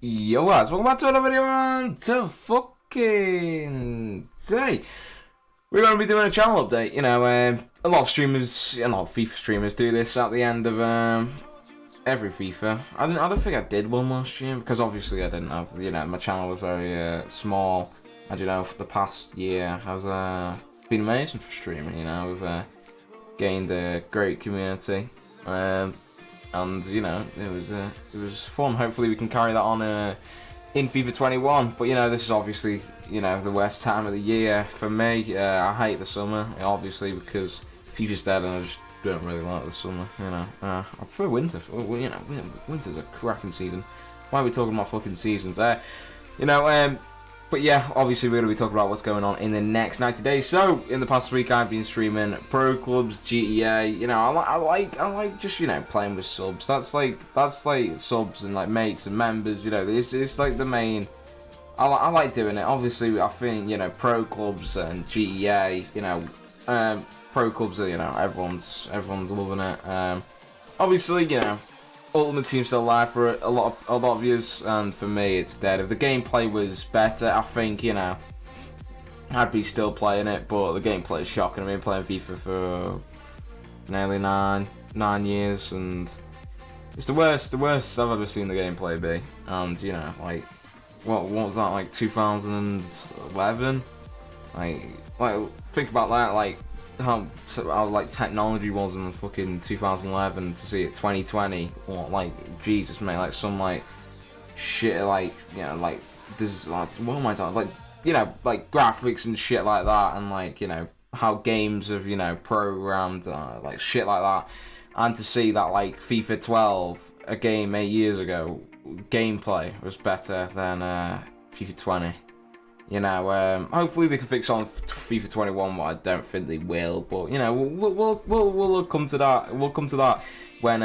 Yo guys, welcome back to another video on to fucking today. We're going to be doing a channel update. You know, a lot of streamers, a lot of FIFA streamers do this at the end of every FIFA. I don't think I did one last year because obviously I didn't have, you know, my channel was very small. And you know, for the past year has been amazing for streaming. You know, we've gained a great community. And you know, it was fun. Hopefully we can carry that on in FIFA 21. But you know, this is obviously, you know, the worst time of the year for me. I hate the summer, obviously, because FIFA's dead and I just don't really like the summer. You know, I prefer winter. Well, you know, winter's a cracking season. Why are we talking about fucking seasons? You know, but yeah, obviously we're going to be talking about what's going on in the next 90 days. So, in the past week I've been streaming Pro Clubs, GTA, you know, I like just, you know, playing with subs. That's like subs and like mates and members, you know, it's like the main, I like doing it. Obviously, I think, you know, Pro Clubs and GTA, you know, Pro Clubs are, you know, everyone's loving it. Obviously, you know, Ultimate Team's still alive for a lot of years, and for me it's dead. If the gameplay was better, I think, you know, I'd be still playing it, but the gameplay is shocking. I've been playing FIFA for nearly nine years, and it's the worst I've ever seen the gameplay be. And you know, like, what was that, like 2011? Like think about that, like how like technology was in fucking 2011 to see it 2020, or like Jesus mate, like some like shit, like, you know, like this is like, what am I doing, like, you know, like graphics and shit like that, and like, you know, how games have, you know, programmed like shit like that, and to see that like FIFA 12, a game 8 years ago, gameplay was better than FIFA 20. You know, hopefully they can fix on FIFA 21, but I don't think they will. But you know, we'll come to that. We'll come to that when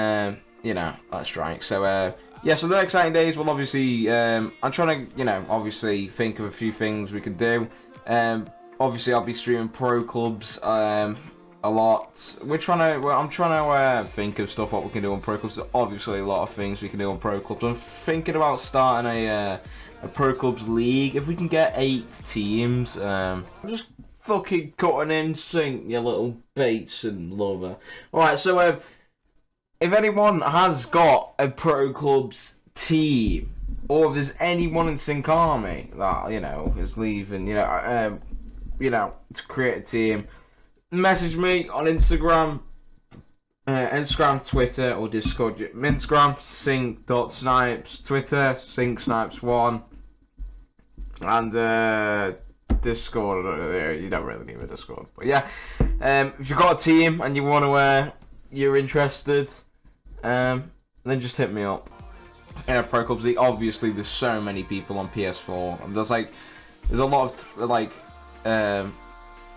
you know, that strikes. So yeah. So the next 90 days, we'll obviously I'm trying to, you know, obviously think of a few things we could do. Obviously I'll be streaming Pro Clubs a lot. I'm trying to think of stuff what we can do on Pro Clubs. There's obviously a lot of things we can do on Pro Clubs. I'm thinking about starting a Pro Clubs League. If we can get 8 teams, I'm just fucking cutting in sync, you little baits and lover. Alright, so if anyone has got a Pro Clubs team, or if there's anyone in Sync Army that, you know, is leaving, you know, to create a team, message me on Instagram, Twitter, or Discord. Instagram, sync.snipes, Twitter, syncsnipes1, and Discord. You don't really need a Discord, but yeah, if you've got a team and you want to, you're interested, then just hit me up. In a Pro Clubs League, obviously there's so many people on PS4, and there's a lot of like,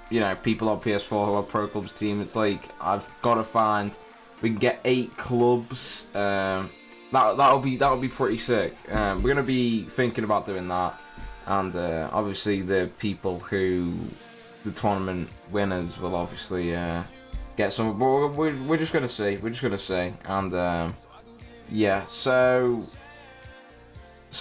you know, people on PS4 who are Pro Clubs team. It's like, I've got to find, we can get 8 clubs. That'll be pretty sick. We're gonna be thinking about doing that, and obviously the people who, the tournament winners, will obviously get some. But we're just gonna see. And yeah. So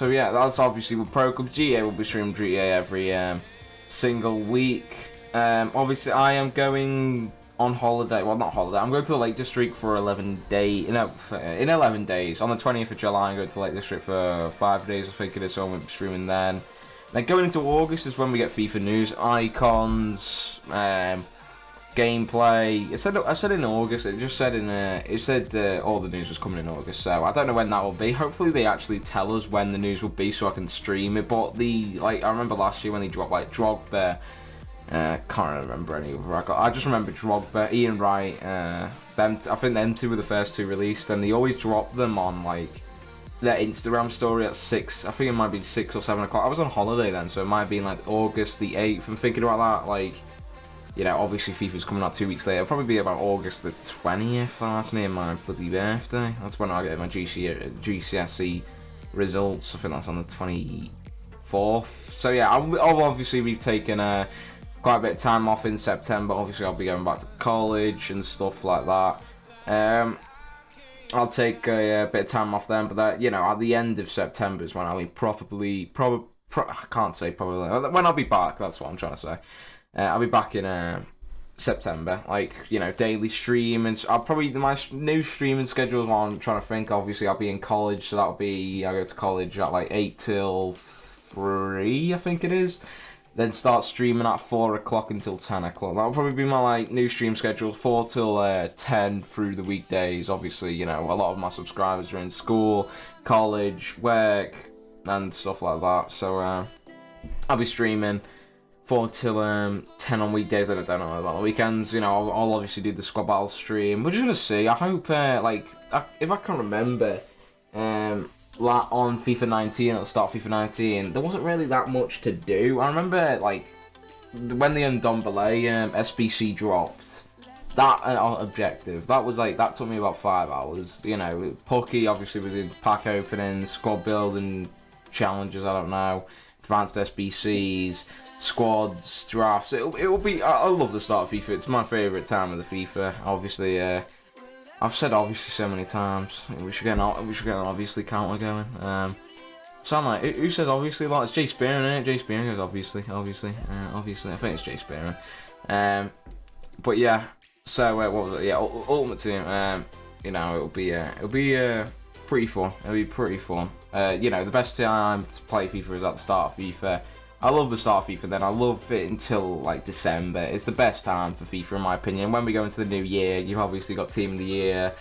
yeah, that's obviously with Pro Clubs. GA will be streaming GTA every single week. Obviously I am going on holiday. Well, not holiday. I'm going to the Lake District for 11 days. In 11 days. On the 20th of July, I'm going to the Lake District for 5 days. I think it is, so I'm streaming then. Then going into August is when we get FIFA news, icons, gameplay. I said in August. It just said all the news was coming in August. So I don't know when that will be. Hopefully they actually tell us when the news will be so I can stream it. But I remember last year when they dropped like Drogba. Can't remember any other. I just remember Drogba, Ian Wright. I think them two were the first two released, and they always drop them on like their Instagram story at 6. I think it might be 6 or 7 o'clock. I was on holiday then, so it might have been like August the 8th. I'm thinking about that, like, you know, obviously FIFA's coming out 2 weeks later. It'll probably be about August the 20th. That's near my bloody birthday. That's when I get my GCSE results. I think that's on the 24th. So yeah, I'll obviously be taking quite a bit of time off in September. Obviously I'll be going back to college and stuff like that. I'll take a bit of time off then, but that, you know, at the end of September is when I'll be I can't say probably, when I'll be back, that's what I'm trying to say. I'll be back in September, like, you know, daily stream, and I'll probably, my new streaming schedule is what I'm trying to think. Obviously, I'll be in college, so that'll be, I go to college at like 8 till 3, I think it is. Then start streaming at 4 o'clock until 10 o'clock. That'll probably be my like new stream schedule, 4 till 10 through the weekdays. Obviously, you know, a lot of my subscribers are in school, college, work, and stuff like that. So I'll be streaming 4 till 10 on weekdays. I don't know about the weekends. You know, I'll obviously do the squad battle stream. We're just gonna see. I hope if I can remember, on FIFA 19, at the start of FIFA 19, there wasn't really that much to do. I remember, like, when the Ndombele SBC dropped, that objective, that took me about 5 hours. You know, Pucky obviously was in pack opening, squad building challenges, I don't know, advanced SBCs, squads, drafts. It will be, I love the start of FIFA. It's my favourite time of the FIFA, obviously. I've said obviously so many times. We should get an obviously counter going. Sound like, who says obviously? Like, it's Jay Spearing, isn't it? Jay Spearing goes obviously. I think it's Jay Spearing. But yeah. So what was it? Yeah, Ultimate Team. You know, it'll be pretty fun. It'll be pretty fun. You know, the best time to play FIFA is at the start of FIFA. I love the start of FIFA, then I love it until like December. It's the best time for FIFA in my opinion. When we go into the new year, you've obviously got Team of the Year.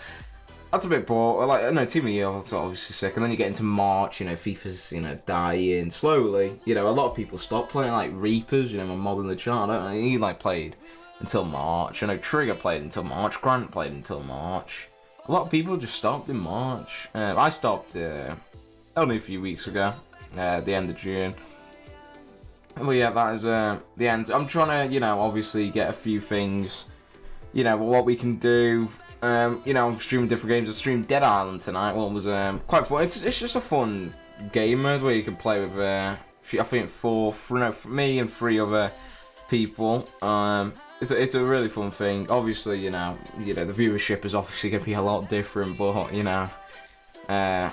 That's a bit boring. Like, no, Team of the Year, that's obviously sick. And then you get into March, you know, FIFA's, you know, dying slowly. You know, a lot of people stop playing like Reapers, you know, my mod in the chart. I don't know, he like played until March. You know, Trigger played until March. Grant played until March. A lot of people just stopped in March. I stopped only a few weeks ago, at the end of June. Well, yeah, that is the end. I'm trying to, you know, obviously get a few things, you know, what we can do. You know, I'm streaming different games. I streamed Dead Island tonight. Well, it was quite fun. It's just a fun game mode where you can play with, I think, me and 3 other people. It's a really fun thing. Obviously, you know, the viewership is obviously going to be a lot different, but, you know, I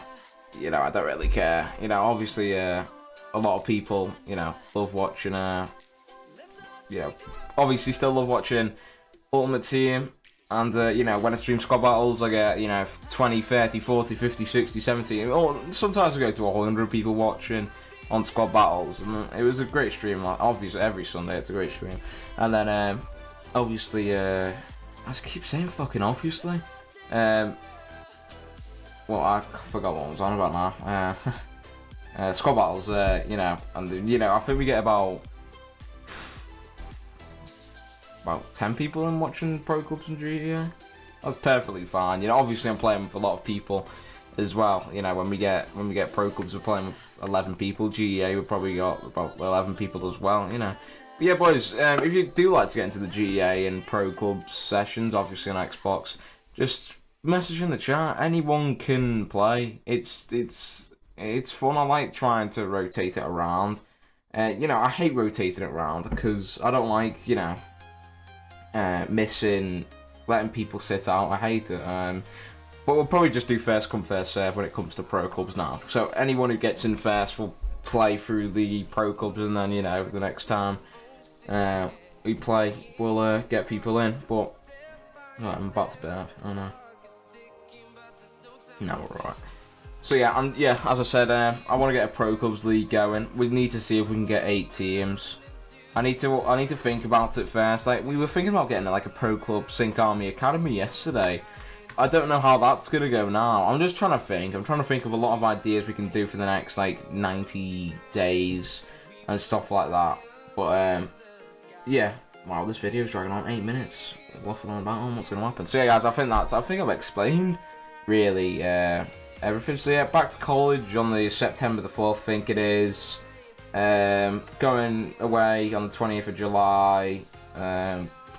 don't really care. You know, obviously, a lot of people, you know, love watching, obviously still love watching Ultimate Team, and, you know, when I stream squad battles, I get, you know, 20, 30, 40, 50, 60, 70, or sometimes I go to 100 people watching on squad battles, and it was a great stream. Like, obviously, every Sunday it's a great stream, and then, obviously, I just keep saying fucking obviously, well, I forgot what I was on about now, squad battles, you know, and you know, I think we get about 10 people in watching pro clubs and GTA. That's perfectly fine. You know, obviously I'm playing with a lot of people as well. You know, when we get pro clubs, we're playing with 11 people. GTA, we've probably got about 11 people as well. You know, but yeah, boys, if you do like to get into the GTA and pro club sessions, obviously on Xbox, just message in the chat. Anyone can play. It's fun. I like trying to rotate it around. You know, I hate rotating it around because I don't like, you know, letting people sit out. I hate it. But we'll probably just do first come, first serve when it comes to pro clubs now. So anyone who gets in first will play through the pro clubs, and then, you know, the next time we play, we'll get people in. But right, I'm about to bed. Oh no. No, we're alright. So yeah, as I said, I want to get a Pro Clubs League going. We need to see if we can get 8 teams. I need to think about it first. Like, we were thinking about getting like a Pro Club Sync Army Academy yesterday. I don't know how that's gonna go now. I'm just trying to think. I'm trying to think of a lot of ideas we can do for the next like 90 days and stuff like that. But yeah. Wow, this video is dragging on 8 minutes. Waffling about what's gonna happen. So yeah, guys, I think I've explained really everything. So yeah, back to college on the September the 4th, I think it is. Going away on the 20th of July.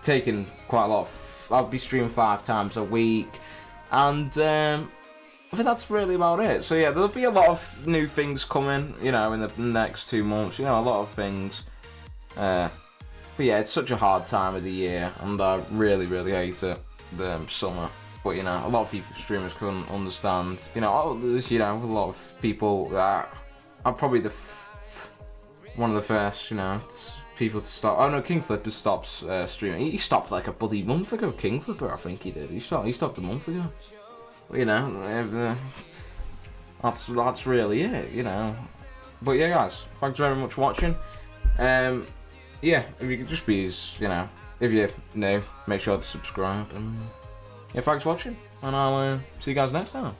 Taking quite a lot of... I'll be streaming 5 times a week. And I think that's really about it. So yeah, there'll be a lot of new things coming, you know, in the next 2 months. You know, a lot of things. But yeah, it's such a hard time of the year. And I really, really hate it. The summer. but you know, a lot of FIFA streamers couldn't understand. You know, there's a lot of people that are probably one of the first, people to stop. Oh no, King Flipper stops streaming. He stopped like a bloody month ago. King Flipper, I think he did. He stopped a month ago. But, that's really it. But yeah, guys, thanks very much for watching. Yeah, if you could just be, if you're new, make sure to subscribe. And yeah, thanks for watching, and I'll see you guys next time.